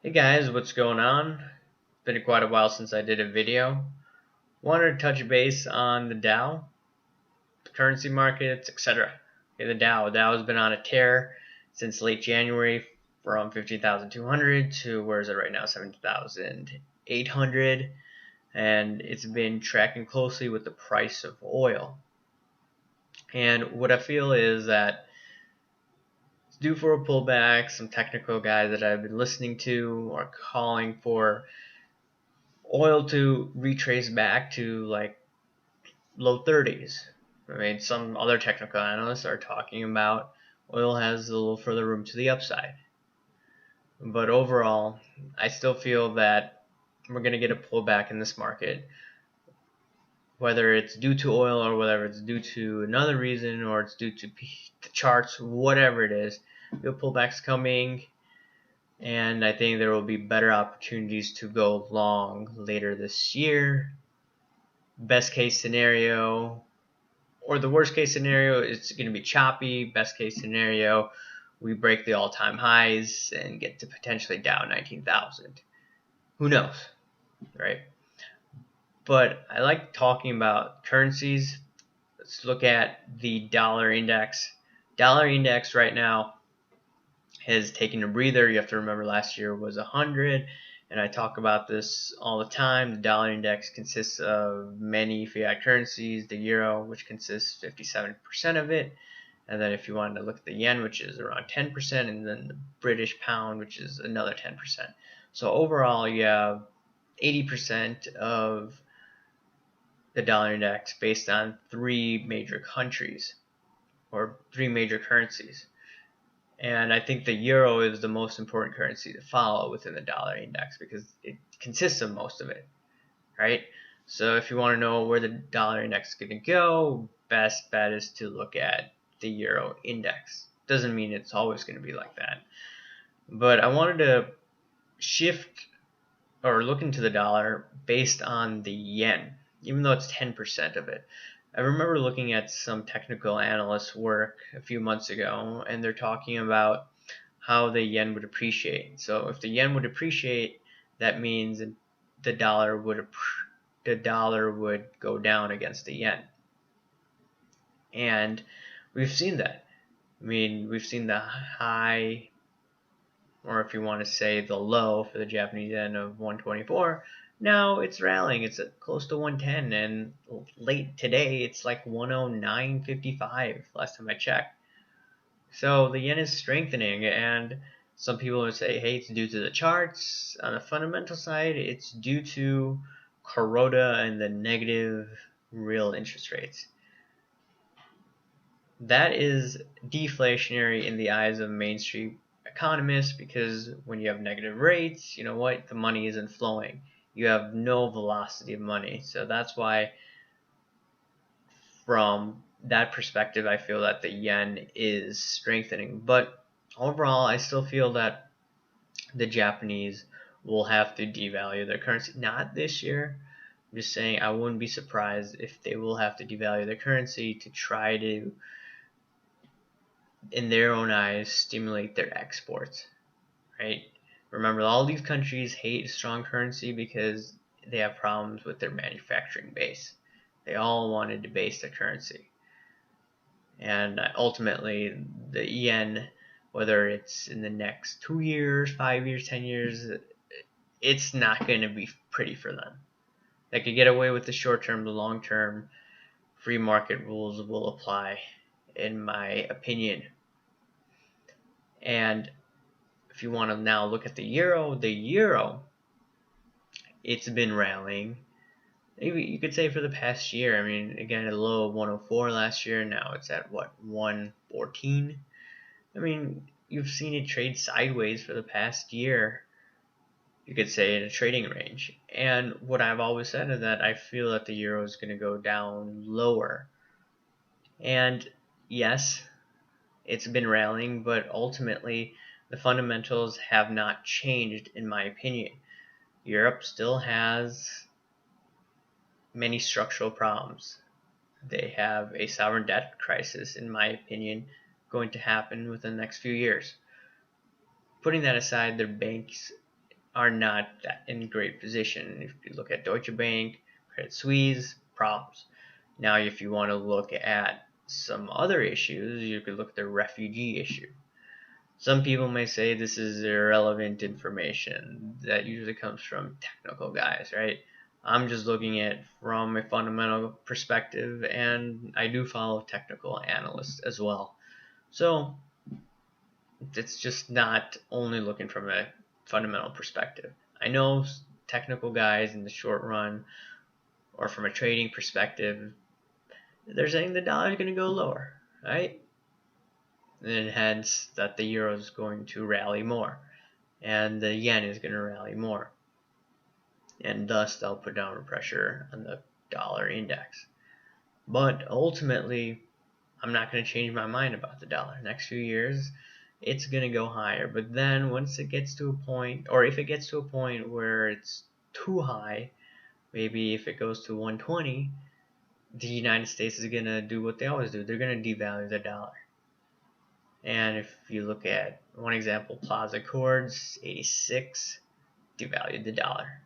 Hey guys, what's going on? Been quite a while since I did a video. Wanted to touch base on the Dow, the currency markets, etc. Okay, the Dow has been on a tear since late January from 15,200 to where is it right now? 17,800, and it's been tracking closely with the price of oil. And what I feel is that it's due for a pullback. Some technical guys that I've been listening to are calling for oil to retrace back to like low 30s. I mean, some other technical analysts are talking about oil has a little further room to the upside. But overall, I still feel that we're going to get a pullback in this market, whether it's due to oil or whether it's due to another reason or it's due to the charts, whatever it is. The pullback's coming, and I think there will be better opportunities to go long later this year. Best case scenario, or the worst case scenario, it's going to be choppy. Best case scenario, we break the all-time highs and get to potentially down 19,000. Who knows, right? But I like talking about currencies. Let's look at the dollar index. Dollar index right now has taken a breather. You have to remember last year was 100, and I talk about this all the time. The dollar index consists of many fiat currencies, the euro, which consists 57% of it, and then if you wanted to look at the yen, which is around 10%, and then the British pound, which is another 10%. So overall, you have 80% of the dollar index based on three major countries or three major currencies. And I think the euro is the most important currency to follow within the dollar index because it consists of most of it, right? So if you want to know where the dollar index is going to go, best bet is to look at the euro index. Doesn't mean it's always going to be like that. But I wanted to shift or look into the dollar based on the yen, even though it's 10% of it. I remember looking at some technical analyst work a few months ago, and they're talking about how the yen would appreciate. So if the yen would appreciate, that means the dollar would go down against the yen. And we've seen that. I mean, we've seen the high, or if you want to say the low for the Japanese yen of 124. Now it's rallying. It's at close to 110, and late today it's like 109.55 last time I checked. So the yen is strengthening, and some people would say, hey, it's due to the charts. On the fundamental side, it's due to Kuroda and the negative real interest rates. That is deflationary in the eyes of mainstream economists because when you have negative rates, you know what? The money isn't flowing. You have no velocity of money. So that's why, from that perspective, I feel that the yen is strengthening. But overall, I still feel that the Japanese will have to devalue their currency. Not this year. I'm just saying I wouldn't be surprised if they will have to devalue their currency to try to, in their own eyes, stimulate their exports, right? Remember, all these countries hate a strong currency because they have problems with their manufacturing base. They all want to debase their currency. And ultimately, the yen, whether it's in the next 2 years, 5 years, 10 years, it's not going to be pretty for them. They could get away with the short term, the long term, free market rules will apply, in my opinion. And if you want to now look at the euro, it's been rallying. Maybe you could say for the past year. I mean, again, a low of 104 last year. Now it's at what, 114? I mean, you've seen it trade sideways for the past year. You could say in a trading range. And what I've always said is that I feel that the euro is going to go down lower. And yes, it's been rallying, but ultimately the fundamentals have not changed, in my opinion. Europe still has many structural problems. They have a sovereign debt crisis, in my opinion, going to happen within the next few years. Putting that aside, their banks are not in great position. If you look at Deutsche Bank, Credit Suisse, problems. Now, if you want to look at some other issues, you could look at the refugee issue. Some people may say this is irrelevant information. That usually comes from technical guys, right? I'm just looking at it from a fundamental perspective, and I do follow technical analysts as well. So it's just not only looking from a fundamental perspective. I know technical guys in the short run, or from a trading perspective, they're saying the dollar is going to go lower, right? And hence that the euro is going to rally more, and the yen is going to rally more, and thus they'll put downward pressure on the dollar index. But ultimately, I'm not going to change my mind about the dollar. Next few years, it's going to go higher. But then once it gets to a point, or if it gets to a point where it's too high, maybe if it goes to 120, the United States is going to do what they always do. They're going to devalue the dollar. And if you look at one example, Plaza Accords, 86, devalued the dollar.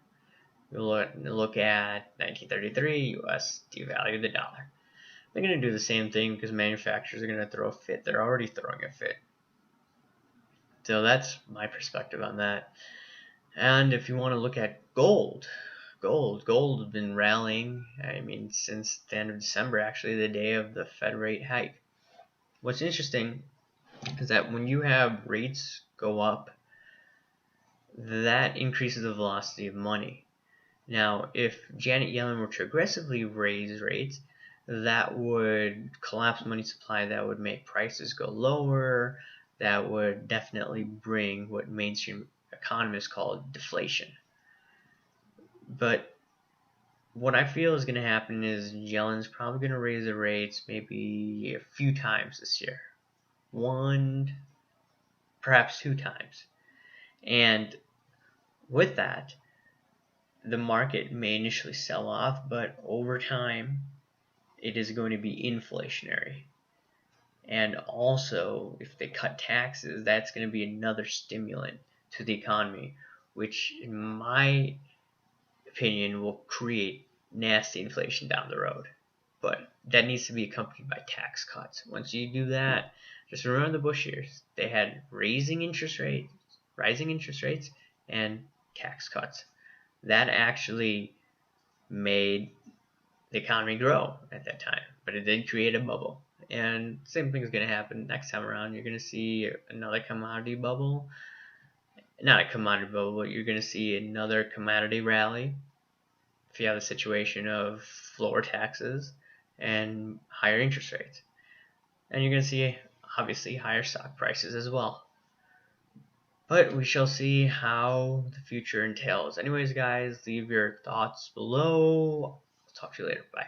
You look at 1933, US devalued the dollar. They're going to do the same thing because manufacturers are going to throw a fit. They're already throwing a fit. So that's my perspective on that. And if you want to look at gold has been rallying, I mean, since the end of December, actually, the day of the Fed rate hike. What's interesting is that when you have rates go up, that increases the velocity of money. Now, if Janet Yellen were to aggressively raise rates, that would collapse money supply, that would make prices go lower, that would definitely bring what mainstream economists call deflation. But what I feel is going to happen is Yellen's probably going to raise the rates maybe a few times this year. 1, perhaps 2 times. And with that, the market may initially sell off, but over time, it is going to be inflationary. And also, if they cut taxes, that's going to be another stimulant to the economy, which, in my opinion, will create nasty inflation down the road. But that needs to be accompanied by tax cuts. Once you do that, just remember the Bush years. They had rising interest rates, and tax cuts. That actually made the economy grow at that time, but it did create a bubble. And same thing is going to happen next time around. You're going to see another commodity bubble. Not a commodity bubble, but you're going to see another commodity rally if you have a situation of lower taxes and higher interest rates. And you're going to see, obviously, higher stock prices as well. But we shall see how the future entails. Anyways, guys, leave your thoughts below. I'll talk to you later. Bye.